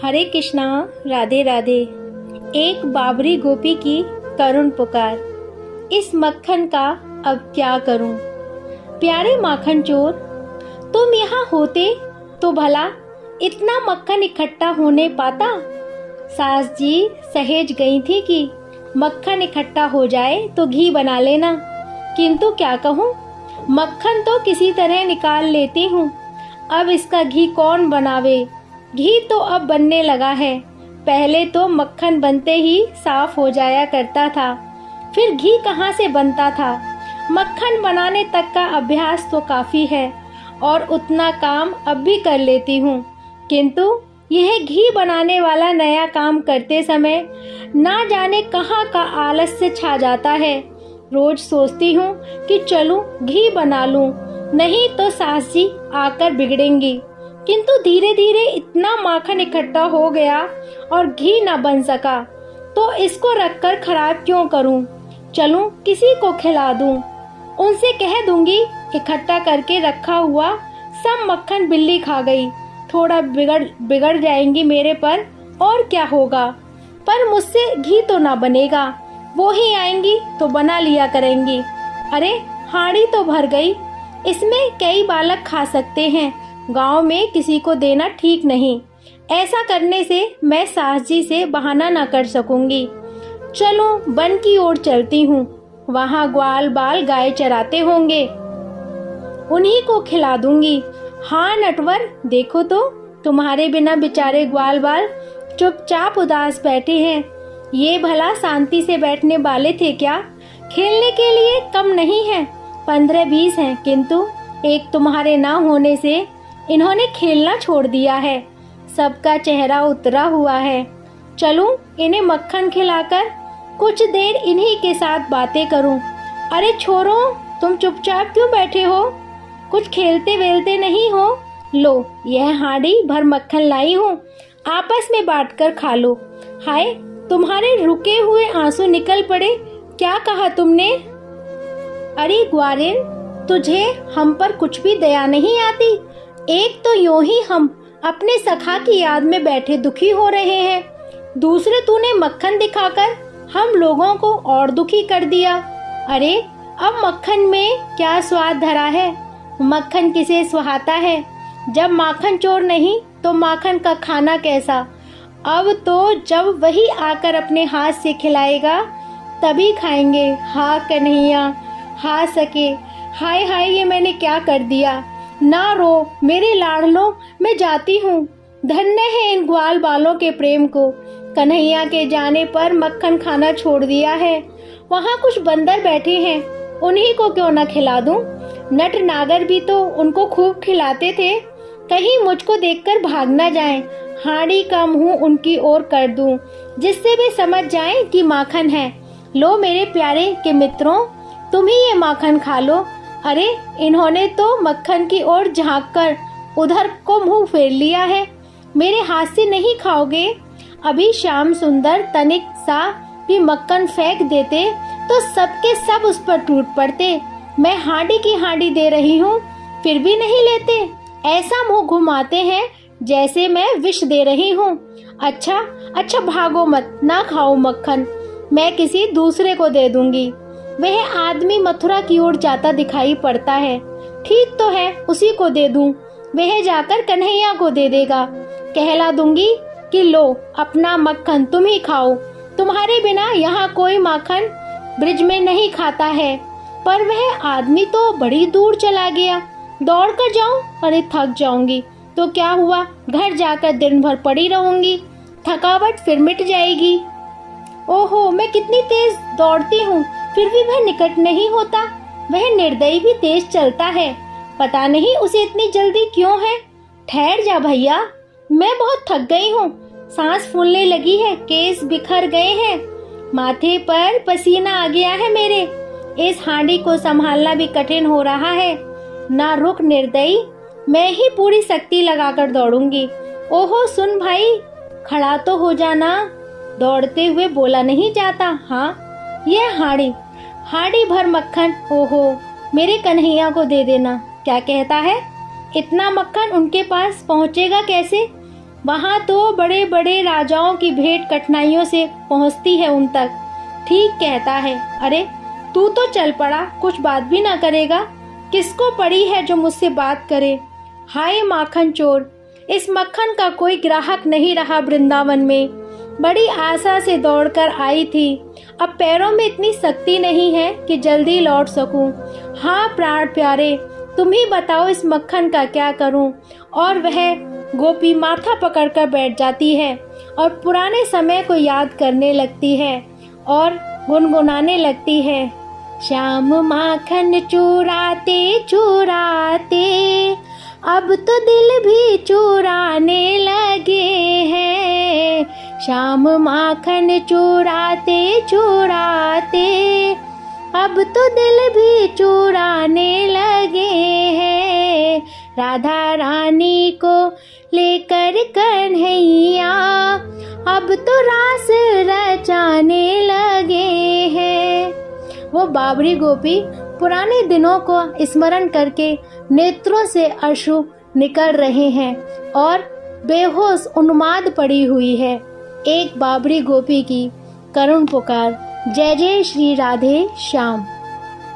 हरे कृष्णा, राधे राधे। एक बाबरी गोपी की करुण पुकार, इस मक्खन का अब क्या करूं। प्यारे माखन चोर, तुम यहाँ होते तो भला इतना मक्खन इकट्ठा होने पाता। सास जी सहेज गई थी कि मक्खन इकट्ठा हो जाए तो घी बना लेना, किंतु क्या कहूँ, मक्खन तो किसी तरह निकाल लेती हूँ। अब इसका घी कौन बनावे। घी तो अब बनने लगा है, पहले तो मक्खन बनते ही साफ हो जाया करता था, फिर घी कहाँ से बनता था। मक्खन बनाने तक का अभ्यास तो काफी है और उतना काम अब भी कर लेती हूँ, किंतु यह घी बनाने वाला नया काम करते समय ना जाने कहाँ का आलस्य छा जाता है। रोज सोचती हूँ कि चलूं घी बना लूं, नहीं तो सास जी आकर बिगड़ेंगी, किंतु धीरे धीरे इतना माखन इकट्ठा हो गया और घी न बन सका, तो इसको रखकर खराब क्यों करूं। चलूं किसी को खिला दूं, उनसे कह दूंगी इकट्ठा करके रखा हुआ सब मक्खन बिल्ली खा गई, थोड़ा बिगड़ जाएंगी मेरे पर, और क्या होगा। पर मुझसे घी तो ना बनेगा, वो ही आएंगी तो बना लिया करेंगी। अरे हांडी तो भर गई, इसमें कई बालक खा सकते हैं, गांव में किसी को देना ठीक नहीं। ऐसा करने से मैं सास जी से बहाना ना कर सकूंगी। चलो वन की ओर चलती हूँ, वहाँ ग्वाल बाल गाय चराते होंगे, उन्हीं को खिला दूंगी। हाँ नटवर, देखो तो तुम्हारे बिना बेचारे ग्वाल बाल चुपचाप उदास बैठे हैं। ये भला शांति से बैठने वाले थे क्या। खेलने के लिए कम नहीं है, 15-20 हैं, किंतु एक तुम्हारे ना होने से इन्होंने खेलना छोड़ दिया है। सबका चेहरा उतरा हुआ है। चलूं इन्हें मक्खन खिलाकर कुछ देर इन्हीं के साथ बातें करूं। अरे छोरो, तुम चुपचाप क्यों बैठे हो, कुछ खेलते वेलते नहीं हो। लो यह हांडी भर मक्खन लाई हूँ, आपस में बांटकर खा लो। हाय, तुम्हारे रुके हुए आंसू निकल पड़े, क्या कहा तुमने। अरे ग्वारेन, तुझे हम पर कुछ भी दया नहीं आती। एक तो यूं ही हम अपने सखा की याद में बैठे दुखी हो रहे हैं, दूसरे तूने मक्खन दिखाकर हम लोगों को और दुखी कर दिया। अरे अब मक्खन में क्या स्वाद धरा है, मक्खन किसे सुहाता है। जब माखन चोर नहीं तो माखन का खाना कैसा। अब तो जब वही आकर अपने हाथ से खिलाएगा तभी खाएंगे। हाँ कन्हैया, हाँ सके, हाय हाय ये मैंने क्या कर दिया। ना रो मेरे लाडलो, मैं जाती हूँ। धन्य है इन ग्वाल बालों के प्रेम को, कन्हैया के जाने पर मक्खन खाना छोड़ दिया है। वहाँ कुछ बंदर बैठे हैं, उन्हीं को क्यों न खिला दूं। नट नागर भी तो उनको खूब खिलाते थे, कहीं मुझको देखकर भाग न जाएं। हांडी का मुंह उनकी ओर कर दूं, जिससे वे समझ जाएं कि माखन है। लो मेरे प्यारे के मित्रों, तुम ही ये माखन खा लो। अरे इन्होंने तो मक्खन की ओर झांककर उधर को मुंह फेर लिया है। मेरे हाथ से नहीं खाओगे। अभी श्याम सुंदर तनिक सा भी मक्खन फेंक देते तो सबके सब उस पर टूट पड़ते। मैं हांडी की हांडी दे रही हूँ, फिर भी नहीं लेते। ऐसा मुंह घुमाते हैं जैसे मैं विष दे रही हूँ। अच्छा अच्छा भागो मत, ना खाओ मक्खन, मैं किसी दूसरे को दे दूंगी। वह आदमी मथुरा की ओर जाता दिखाई पड़ता है। ठीक तो है, उसी को दे दूं। वह जाकर कन्हैया को दे देगा। कहला दूंगी कि लो अपना मक्खन तुम ही खाओ, तुम्हारे बिना यहाँ कोई माखन ब्रिज में नहीं खाता है। पर वह आदमी तो बड़ी दूर चला गया। दौड़ कर जाऊं, अरे थक जाऊंगी तो क्या हुआ, घर जाकर दिन भर पड़ी रहूंगी, थकावट फिर मिट जाएगी। ओहो, मैं कितनी तेज दौड़ती हूँ, फिर भी वह निकट नहीं होता। वह निर्दयी भी तेज चलता है, पता नहीं उसे इतनी जल्दी क्यों है। ठहर जा भैया, मैं बहुत थक गई हूँ, सांस फूलने लगी है, केस बिखर गए हैं, माथे पर पसीना आ गया है मेरे। इस हांडी को संभालना भी कठिन हो रहा है। ना रुक निर्दयी, मैं ही पूरी शक्ति लगाकर दौड़ूंगी। ओहो सुन भाई, खड़ा तो हो जाना, दौड़ते हुए बोला नहीं जाता। हाँ यह हांडी भर मक्खन, ओहो मेरे कन्हैया को दे देना। क्या कहता है, इतना मक्खन उनके पास पहुँचेगा कैसे। वहाँ तो बड़े बड़े राजाओं की भेंट कठिनाइयों से पहुँचती है उन तक। ठीक कहता है। अरे तू तो चल पड़ा, कुछ बात भी ना करेगा। किसको पड़ी है जो मुझसे बात करे। हाय माखन चोर, इस मक्खन का कोई ग्राहक नहीं रहा वृंदावन में। बड़ी आशा से दौड़कर आई थी, अब पैरों में इतनी शक्ति नहीं है कि जल्दी लौट सकूं। हाँ प्राण प्यारे, तुम ही बताओ इस मक्खन का क्या करूं। और वह गोपी माथा पकड़कर बैठ जाती है और पुराने समय को याद करने लगती है और गुनगुनाने लगती है। श्याम माखन चुराते चुराते अब तो दिल भी चुराने लगे हैं। श्याम माखन चुराते चुराते अब तो दिल भी चुराने लगे हैं। राधा रानी को लेकर कन्हैया अब तो रास रचाने लगे हैं। वो बाबरी गोपी पुराने दिनों को स्मरण करके नेत्रों से अश्रु निकल रहे हैं और बेहोश उन्माद पड़ी हुई है। एक बाबरी गोपी की करुण पुकार। जय जय श्री राधे श्याम।